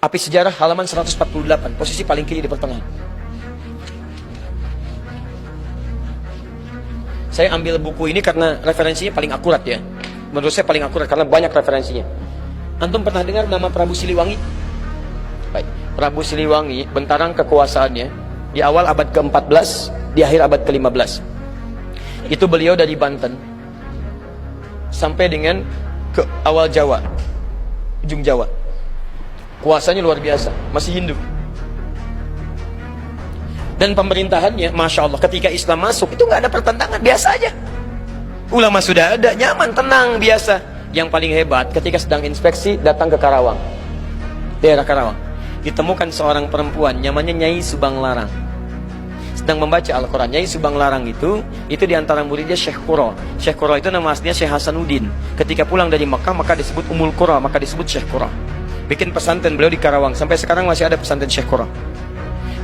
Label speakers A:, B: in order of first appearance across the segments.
A: Api Sejarah halaman 148, posisi paling kiri di pertengahan. Saya ambil buku ini karena referensinya paling akurat ya. Menurut saya paling akurat karena banyak referensinya. Antum pernah dengar nama Prabu Siliwangi? Baik, Prabu Siliwangi, bentaran kekuasaannya di awal abad ke-14, di akhir abad ke-15. Itu beliau dari Banten sampai dengan ke awal Jawa, ujung Jawa. Kuasanya luar biasa, masih Hindu. Dan pemerintahannya, Masya Allah, ketika Islam masuk, itu nggak ada pertentangan, biasa aja. Ulama sudah ada, nyaman, tenang, biasa. Yang paling hebat, ketika sedang inspeksi, datang ke Karawang, daerah Karawang. Ditemukan seorang perempuan, namanya Nyai Subang Larang. Sedang membaca Al-Quran. Nyai Subang Larang itu diantara muridnya Syekh Qura. Syekh Qura itu nama aslinya Syekh Hasanuddin. Ketika pulang dari Mekah, maka disebut Ummul Qura, maka disebut Syekh Qura. Bikin pesantren beliau di Karawang. Sampai sekarang masih ada pesantren Syekh Qura.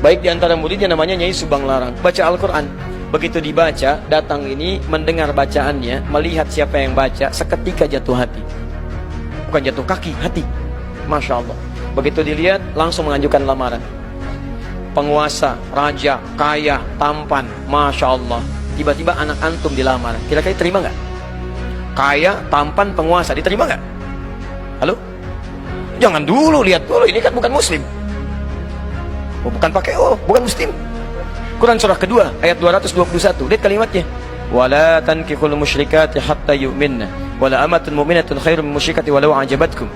A: Baik, diantara muridnya namanya Nyai Subang Larang. Baca Al-Quran. Begitu dibaca, datang ini mendengar bacaannya, melihat siapa yang baca, seketika jatuh hati. Bukan jatuh kaki, hati. Masya Allah. Begitu dilihat, langsung mengajukan lamaran. Penguasa, raja, kaya, tampan, Masya Allah. Tiba-tiba anak antum dilamar. Kira-kira terima nggak? Kaya, tampan, penguasa, diterima nggak? Halo? Jangan dulu, lihat dulu, ini kan bukan muslim. Oh, bukan pakai bukan muslim. Quran surah kedua ayat 221. Lihat kalimatnya. Wala tankihul musyrikati hatta yu'minna wala amatun mu'minatun khairum min musyrikati walau ajabatkum.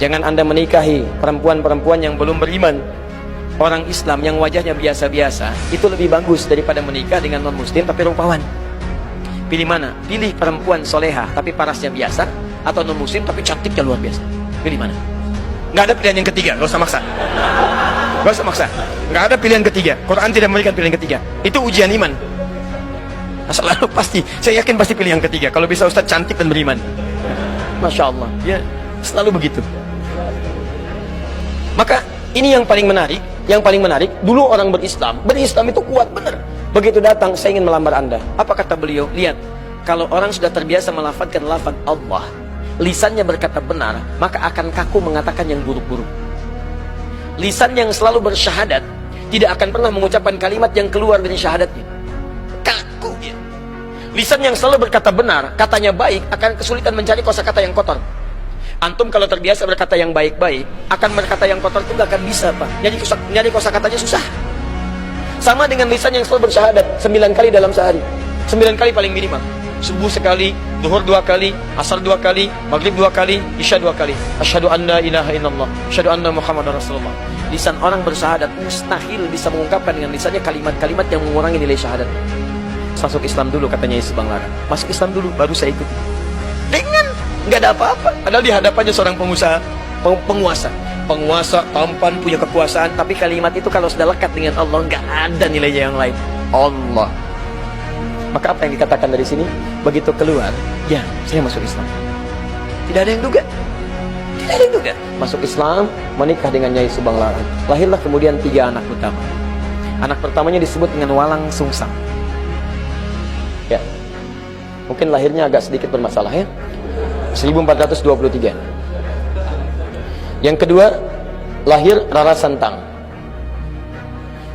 A: Jangan Anda menikahi perempuan-perempuan yang belum beriman. Orang Islam yang wajahnya biasa-biasa itu lebih bagus daripada menikah dengan non-muslim tapi rupawan. Pilih mana? Pilih perempuan soleha tapi parasnya biasa, atau non-muslim tapi cantiknya luar biasa. Pilih mana? Nggak ada pilihan yang ketiga, nggak usah maksa. Nggak usah maksa. Nggak ada pilihan ketiga. Quran tidak memberikan pilihan ketiga. Itu ujian iman. Selalu pasti, saya yakin pasti pilih yang ketiga. Kalau bisa Ustaz cantik dan beriman. Masya Allah. Ya, selalu begitu. Maka ini yang paling menarik. Yang paling menarik, dulu orang berislam itu kuat benar. Begitu datang, saya ingin melamar Anda. Apa kata beliau? Lihat, kalau orang sudah terbiasa melafadzkan lafaz Allah, lisannya berkata benar, maka akan kaku mengatakan yang buruk-buruk. Lisan yang selalu bersyahadat tidak akan pernah mengucapkan kalimat yang keluar dari syahadatnya. Kaku dia. Lisan yang selalu berkata benar, katanya baik, akan kesulitan mencari kosakata yang kotor. Antum kalau terbiasa berkata yang baik-baik, akan berkata yang kotor itu gak akan bisa, Pak. Nyari kosakatanya susah. Sama dengan lisan yang selalu bersyahadat 9 kali dalam sehari. 9 kali paling minimal. Subuh sekali, duhur 2 kali, asar 2 kali, maghrib 2 kali, isya 2 kali. Asyhadu an la ilaha illallah, asyhadu anna Muhammadar Rasulullah. Lisan orang bersyahadat mustahil bisa mengungkapkan dengan lisannya kalimat-kalimat yang mengurangi nilai syahadat. Masuk Islam dulu, katanya Subang Larang. Masuk Islam dulu, baru saya ikut. Dengan nggak ada apa-apa. Padahal di hadapannya seorang pengusaha, penguasa tampan, punya kekuasaan, tapi kalimat itu kalau sudah lekat dengan Allah nggak ada nilainya yang lain. Allah. Maka apa yang dikatakan dari sini? Begitu keluar, ya saya masuk Islam. Tidak ada yang duga. Tidak ada yang duga. Masuk Islam, menikah dengan Nyai Subang Larang. Lahirlah kemudian 3 anak utama. Anak pertamanya disebut dengan Walang Sungsang. Ya, mungkin lahirnya agak sedikit bermasalah ya. 1423. Yang kedua, lahir Rara Santang.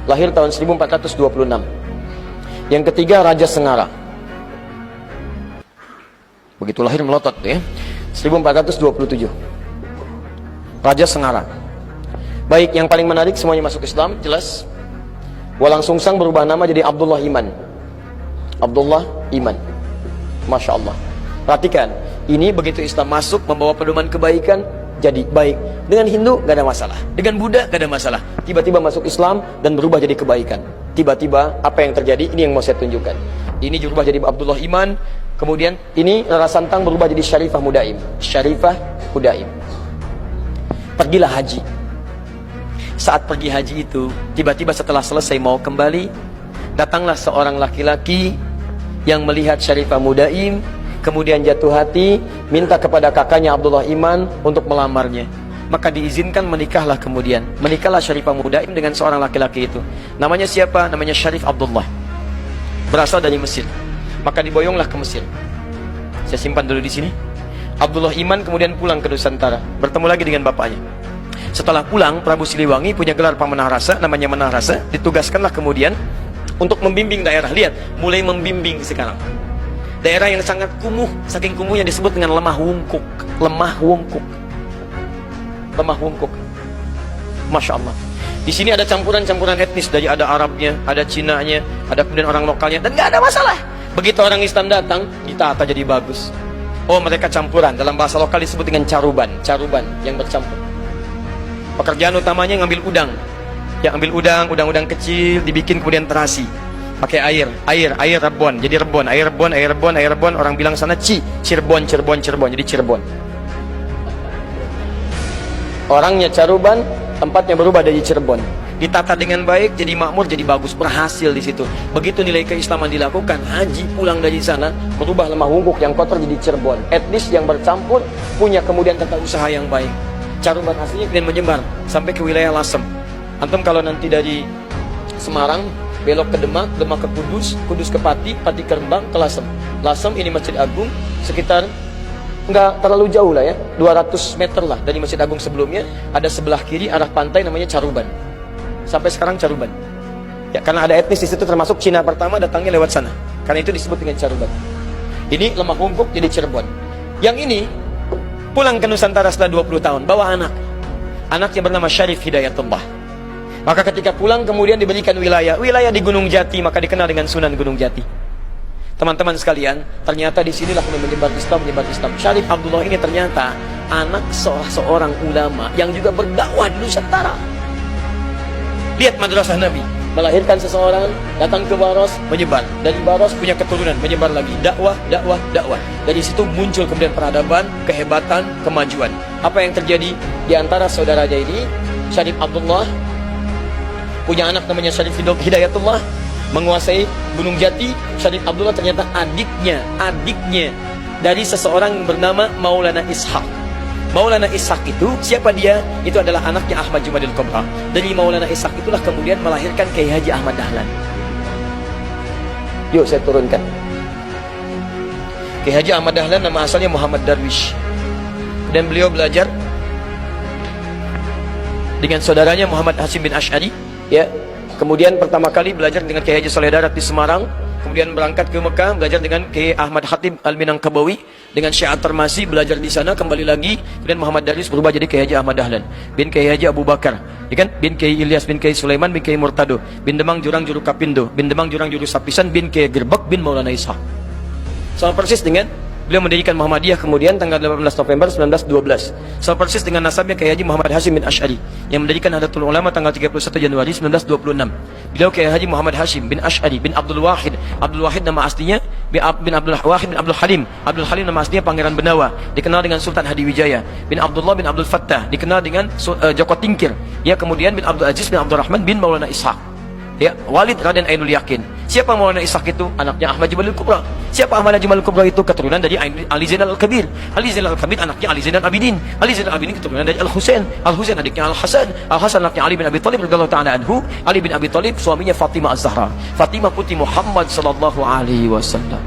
A: Lahir tahun 1426. Yang ketiga, Raja Sengara. Begitu lahir melotot ya. 1427. Raja Sengara. Baik, yang paling menarik semuanya masuk Islam, jelas. Walang Sungsang berubah nama jadi Abdullah Iman. Abdullah Iman. Masya Allah. Perhatikan, ini begitu Islam masuk membawa pedoman kebaikan, jadi baik. Dengan Hindu gak ada masalah, dengan Buddha gak ada masalah. Tiba-tiba masuk Islam dan berubah jadi kebaikan. Tiba-tiba apa yang terjadi? Ini yang mau saya tunjukkan. Ini berubah jadi Abdullah Iman. Kemudian ini Rara Santang berubah jadi Syarifah Mudaim. Syarifah Mudaim. Pergilah haji. Saat pergi haji itu, tiba-tiba setelah selesai mau kembali, datanglah seorang laki-laki yang melihat Syarifah Mudaim, kemudian jatuh hati, minta kepada kakaknya Abdullah Iman untuk melamarnya. Maka diizinkan, menikahlah kemudian. Menikahlah Syarifah Mudaim dengan seorang laki-laki itu. Namanya siapa? Namanya Syarif Abdullah. Berasal dari Mesir. Maka diboyonglah ke Mesir. Saya simpan dulu di sini. Abdullah Iman kemudian pulang ke Nusantara, bertemu lagi dengan bapaknya. Setelah pulang, Prabu Siliwangi punya gelar Pamanah Rasa, namanya Manah Rasa. Ditugaskanlah kemudian untuk membimbing daerah. Lihat, mulai membimbing sekarang. Daerah yang sangat kumuh, saking kumuhnya disebut dengan lemah wungkuk. Lemah wungkuk. Lemah wungkuk. Masya Allah. Di sini ada campuran-campuran etnis, dari ada Arabnya, ada Cinanya, ada kemudian orang lokalnya, dan nggak ada masalah. Begitu orang Islam datang, ditata jadi bagus. Oh, mereka campuran. Dalam bahasa lokal disebut dengan caruban. Caruban yang bercampur. Pekerjaan utamanya ngambil udang. Ya, ambil udang kecil, dibikin kemudian terasi. Pakai air rebon. Jadi rebon, air rebon. Orang bilang sana Cirebon. Jadi Cirebon. Orangnya caruban, tempatnya berubah dari Cirebon. Ditata dengan baik, jadi makmur, jadi bagus, berhasil di situ. Begitu nilai keislaman dilakukan, haji pulang dari sana, berubah lemah wungkuk yang kotor jadi Cirebon. Etnis yang bercampur, punya kemudian tata usaha yang baik. Caruban aslinya kemudian menyebar sampai ke wilayah Lasem. Antum kalau nanti dari Semarang belok ke Demak, Demak ke Kudus, Kudus ke Pati, Pati ke Rembang, ke Lasem. Lasem ini Masjid Agung, sekitar nggak terlalu jauh lah ya, 200 meter lah dari Masjid Agung sebelumnya. Ada sebelah kiri arah pantai namanya Caruban. Sampai sekarang Caruban. Ya, karena ada etnis di situ, termasuk Cina pertama datangnya lewat sana. Karena itu disebut dengan Caruban. Ini lemah wungkuk jadi Cirebon. Yang ini pulang ke Nusantara setelah 20 tahun, bawa anak. Anaknya bernama Syarif Hidayatullah. Maka ketika pulang kemudian diberikan wilayah di Gunung Jati, maka dikenal dengan Sunan Gunung Jati. Teman-teman sekalian, ternyata di sinilah menyebar Islam. Syarif Abdullah ini ternyata anak seorang ulama yang juga berdakwah di Nusantara. Lihat madrasah Nabi, melahirkan seseorang, datang ke Baros, menyebar. Dari Baros punya keturunan, menyebar lagi. Dakwah. Dari situ muncul kemudian peradaban, kehebatan, kemajuan. Apa yang terjadi di antara saudaranya ini? Syarif Abdullah punya anak namanya Syarif Hidayatullah, menguasai Gunung Jati. Syarif Abdullah ternyata adiknya dari seseorang yang bernama Maulana Ishaq. Maulana Ishaq itu, siapa dia? Itu adalah anaknya Ahmad Jumadil Kubra. Dari Maulana Ishaq itulah kemudian melahirkan Kiai Haji Ahmad Dahlan. Yuk saya turunkan. Kiai Haji Ahmad Dahlan nama asalnya Muhammad Darwish. Dan beliau belajar dengan saudaranya Muhammad Hasim bin Ash'ari, ya. Kemudian pertama kali belajar dengan Kiai Haji Saleh Darat di Semarang. Kemudian berangkat ke Mekah, belajar dengan Kiai Ahmad Khatib Al-Minangkabawi, dengan Syekh At-Tarmasi, belajar di sana, kembali lagi. Kemudian Muhammad Darwis berubah jadi Kiai Haji Ahmad Dahlan bin Kiai Haji Abu Bakar, ya kan? Bin Kiai Ilyas bin Kiai Sulaiman bin Kiai Murtado bin Demang Jurang Juru Kapindo bin Demang Jurang Juru Sapisan bin Kiai Gerbek bin Maulana Ishaq. Sama persis dengan beliau mendirikan Muhammadiyah kemudian tanggal 18 November 1912. Sama persis dengan nasabnya Kiai Haji Muhammad Hashim bin Ash'ari yang mendirikan Nahdlatul Ulama tanggal 31 Januari 1926. Beliau Kiai Haji Muhammad Hashim bin Ash'ari bin Abdul Wahid. Abdul Wahid nama aslinya bin Abdul Wahid bin Abdul Halim. Abdul Halim nama aslinya Pangeran Benawa, dikenal dengan Sultan Hadiwijaya. Bin Abdullah bin Abdul Fattah, dikenal dengan Joko Tingkir. Ya, kemudian bin Abdul Aziz bin Abdul Rahman bin Maulana Ishaq. Ya, Walid Raden Ainul Yakin. Siapa Maulana Ishaq itu? Anaknya Ahmad Jumalil Kubra. Siapa Ahmad Jumalil Kubra itu? Keturunan dari Ali Zainal Al-Kabir. Ali Zainal Al-Kabir anaknya Ali Zainal Abidin. Ali Zainal Abidin keturunan dari Al-Husain. Al-Husain adiknya Al-Hasan. Al-Hasan anaknya Ali bin Abi Thalib radhiyallahu ta'ala anhu. Ali bin Abi Thalib suaminya Fatimah Az-Zahra. Fatimah putri Muhammad sallallahu alaihi wasallam.